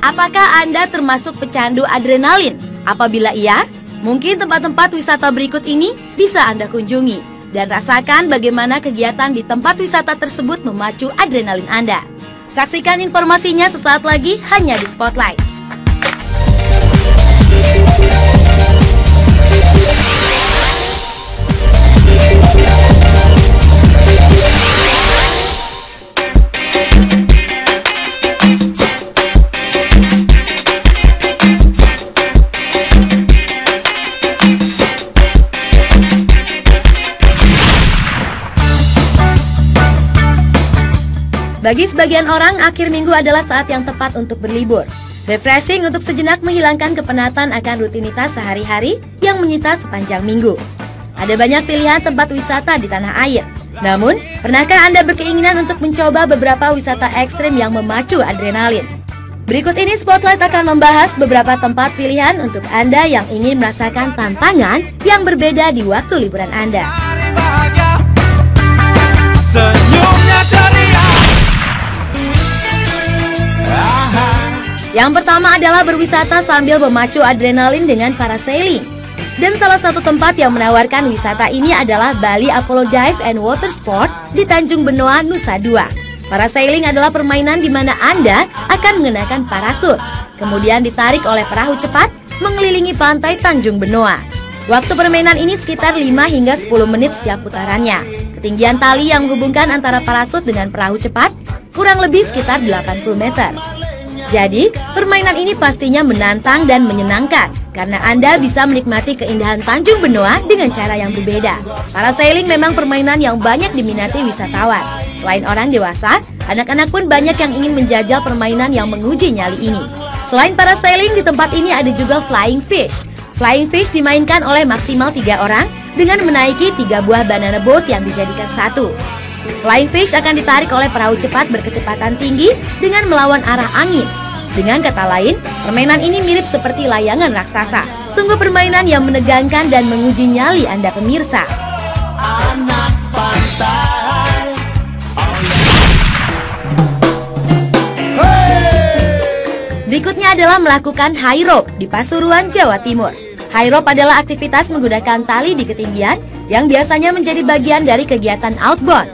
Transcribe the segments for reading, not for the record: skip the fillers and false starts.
Apakah Anda termasuk pecandu adrenalin? Apabila iya, mungkin tempat-tempat wisata berikut ini bisa Anda kunjungi dan rasakan bagaimana kegiatan di tempat wisata tersebut memacu adrenalin Anda. Saksikan informasinya sesaat lagi hanya di Spotlight. Bagi sebagian orang, akhir minggu adalah saat yang tepat untuk berlibur. Refreshing untuk sejenak menghilangkan kepenatan akan rutinitas sehari-hari yang menyita sepanjang minggu. Ada banyak pilihan tempat wisata di tanah air. Namun, pernahkah Anda berkeinginan untuk mencoba beberapa wisata ekstrim yang memacu adrenalin? Berikut ini Spotlight akan membahas beberapa tempat pilihan untuk Anda yang ingin merasakan tantangan yang berbeda di waktu liburan Anda. Yang pertama adalah berwisata sambil memacu adrenalin dengan parasailing. Dan salah satu tempat yang menawarkan wisata ini adalah Bali Apollo Dive and Water Sport di Tanjung Benoa, Nusa Dua. Parasailing adalah permainan di mana Anda akan mengenakan parasut, kemudian ditarik oleh perahu cepat mengelilingi pantai Tanjung Benoa. Waktu permainan ini sekitar 5 hingga 10 menit setiap putarannya. Ketinggian tali yang menghubungkan antara parasut dengan perahu cepat kurang lebih sekitar 80 meter. Jadi, permainan ini pastinya menantang dan menyenangkan karena Anda bisa menikmati keindahan Tanjung Benoa dengan cara yang berbeda. Parasailing memang permainan yang banyak diminati wisatawan. Selain orang dewasa, anak-anak pun banyak yang ingin menjajal permainan yang menguji nyali ini. Selain parasailing, di tempat ini ada juga flying fish. Flying fish dimainkan oleh maksimal 3 orang dengan menaiki 3 buah banana boat yang dijadikan satu. Flying fish akan ditarik oleh perahu cepat berkecepatan tinggi dengan melawan arah angin. Dengan kata lain, permainan ini mirip seperti layangan raksasa. Sungguh permainan yang menegangkan dan menguji nyali Anda pemirsa. Berikutnya adalah melakukan high rope di Pasuruan, Jawa Timur. High rope adalah aktivitas menggunakan tali di ketinggian yang biasanya menjadi bagian dari kegiatan outbound.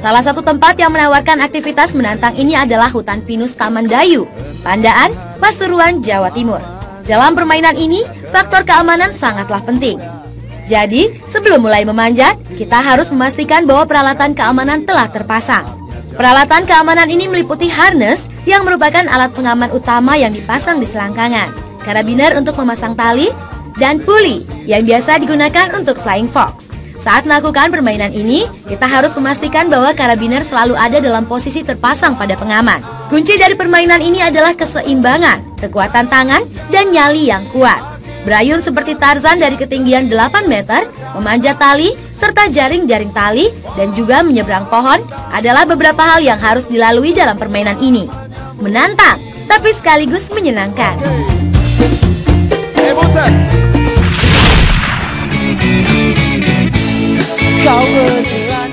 Salah satu tempat yang menawarkan aktivitas menantang ini adalah Hutan Pinus Taman Dayu, Pandaan, Pasuruan, Jawa Timur. Dalam permainan ini, faktor keamanan sangatlah penting. Jadi, sebelum mulai memanjat, kita harus memastikan bahwa peralatan keamanan telah terpasang. Peralatan keamanan ini meliputi harness yang merupakan alat pengaman utama yang dipasang di selangkangan, karabiner untuk memasang tali, dan pulley yang biasa digunakan untuk flying fox. Saat melakukan permainan ini, kita harus memastikan bahwa karabiner selalu ada dalam posisi terpasang pada pengaman. Kunci dari permainan ini adalah keseimbangan, kekuatan tangan, dan nyali yang kuat. Berayun seperti Tarzan dari ketinggian 8 meter, memanjat tali, serta jaring-jaring tali, dan juga menyeberang pohon adalah beberapa hal yang harus dilalui dalam permainan ini. Menantang, tapi sekaligus menyenangkan.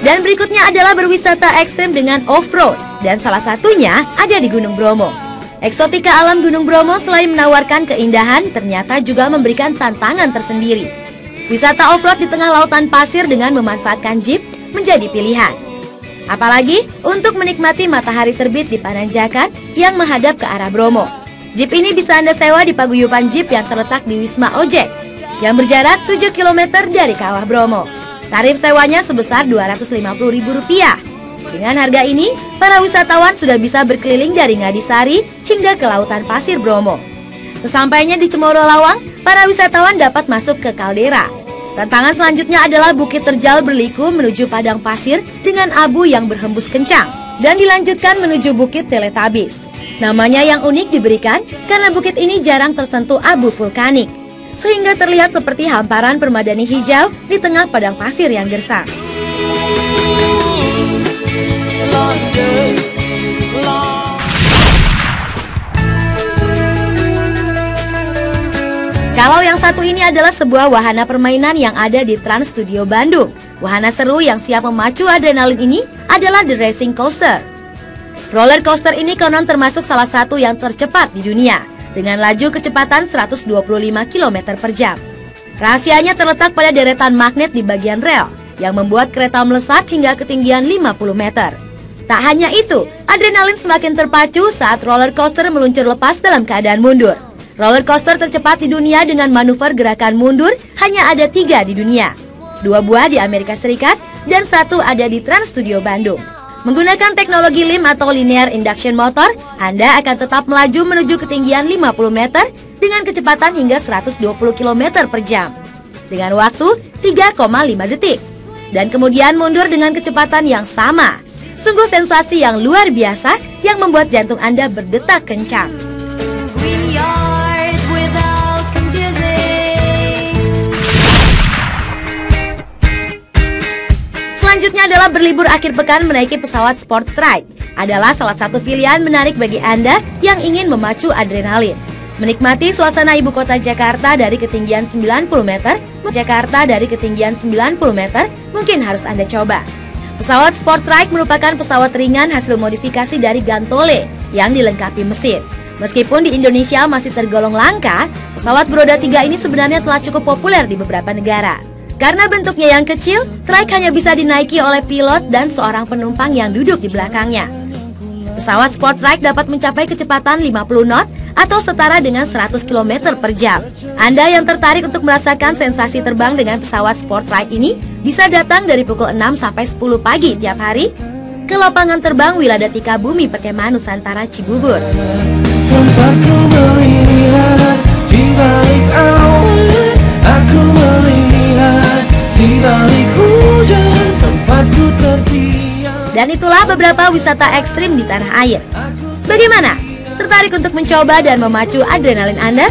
Dan berikutnya adalah berwisata ekstrem dengan off-road, dan salah satunya ada di Gunung Bromo. Eksotika alam Gunung Bromo selain menawarkan keindahan, ternyata juga memberikan tantangan tersendiri. Wisata off-road di tengah lautan pasir dengan memanfaatkan jeep menjadi pilihan. Apalagi untuk menikmati matahari terbit di Pananjakan yang menghadap ke arah Bromo. Jeep ini bisa Anda sewa di paguyuban jeep yang terletak di Wisma Ojek, yang berjarak 7 km dari Kawah Bromo. Tarif sewanya sebesar Rp250.000. Dengan harga ini, para wisatawan sudah bisa berkeliling dari Ngadisari hingga ke lautan pasir Bromo. Sesampainya di Cemoro Lawang, para wisatawan dapat masuk ke kaldera. Tantangan selanjutnya adalah bukit terjal berliku menuju padang pasir dengan abu yang berhembus kencang, dan dilanjutkan menuju bukit Teletubbies. Namanya yang unik diberikan karena bukit ini jarang tersentuh abu vulkanik, sehingga terlihat seperti hamparan permadani hijau di tengah padang pasir yang gersang. Kalau yang satu ini adalah sebuah wahana permainan yang ada di Trans Studio Bandung. Wahana seru yang siap memacu adrenalin ini adalah The Racing Coaster. Roller coaster ini konon termasuk salah satu yang tercepat di dunia, dengan laju kecepatan 125 km per jam. Rahasianya terletak pada deretan magnet di bagian rel, yang membuat kereta melesat hingga ketinggian 50 meter. Tak hanya itu, adrenalin semakin terpacu saat roller coaster meluncur lepas dalam keadaan mundur. Roller coaster tercepat di dunia dengan manuver gerakan mundur hanya ada 3 di dunia. 2 buah di Amerika Serikat dan 1 ada di Trans Studio Bandung. Menggunakan teknologi LIM atau Linear Induction Motor, Anda akan tetap melaju menuju ketinggian 50 meter dengan kecepatan hingga 120 km per jam dengan waktu 3,5 detik. Dan kemudian mundur dengan kecepatan yang sama. Sungguh sensasi yang luar biasa yang membuat jantung Anda berdetak kencang. Selanjutnya adalah berlibur akhir pekan menaiki pesawat sport ride. Adalah salah satu pilihan menarik bagi Anda yang ingin memacu adrenalin. Menikmati suasana ibu kota Jakarta dari ketinggian 90 meter, mungkin harus Anda coba. Pesawat sport ride merupakan pesawat ringan hasil modifikasi dari Gantole yang dilengkapi mesin. Meskipun di Indonesia masih tergolong langka, pesawat beroda 3 ini sebenarnya telah cukup populer di beberapa negara. Karena bentuknya yang kecil, trike hanya bisa dinaiki oleh pilot dan seorang penumpang yang duduk di belakangnya. Pesawat sport trike dapat mencapai kecepatan 50 knot atau setara dengan 100 km per jam. Anda yang tertarik untuk merasakan sensasi terbang dengan pesawat sport trike ini bisa datang dari pukul 6 sampai 10 pagi tiap hari ke lapangan terbang Wiladatika Bumi Perkemahan Nusantara Cibubur. Tempatku melihat di balik awan, aku melihat di balik hujan, tempatku terdiam. Dan itulah beberapa wisata ekstrim di tanah air. Bagaimana? Tertarik untuk mencoba dan memacu adrenalin Anda?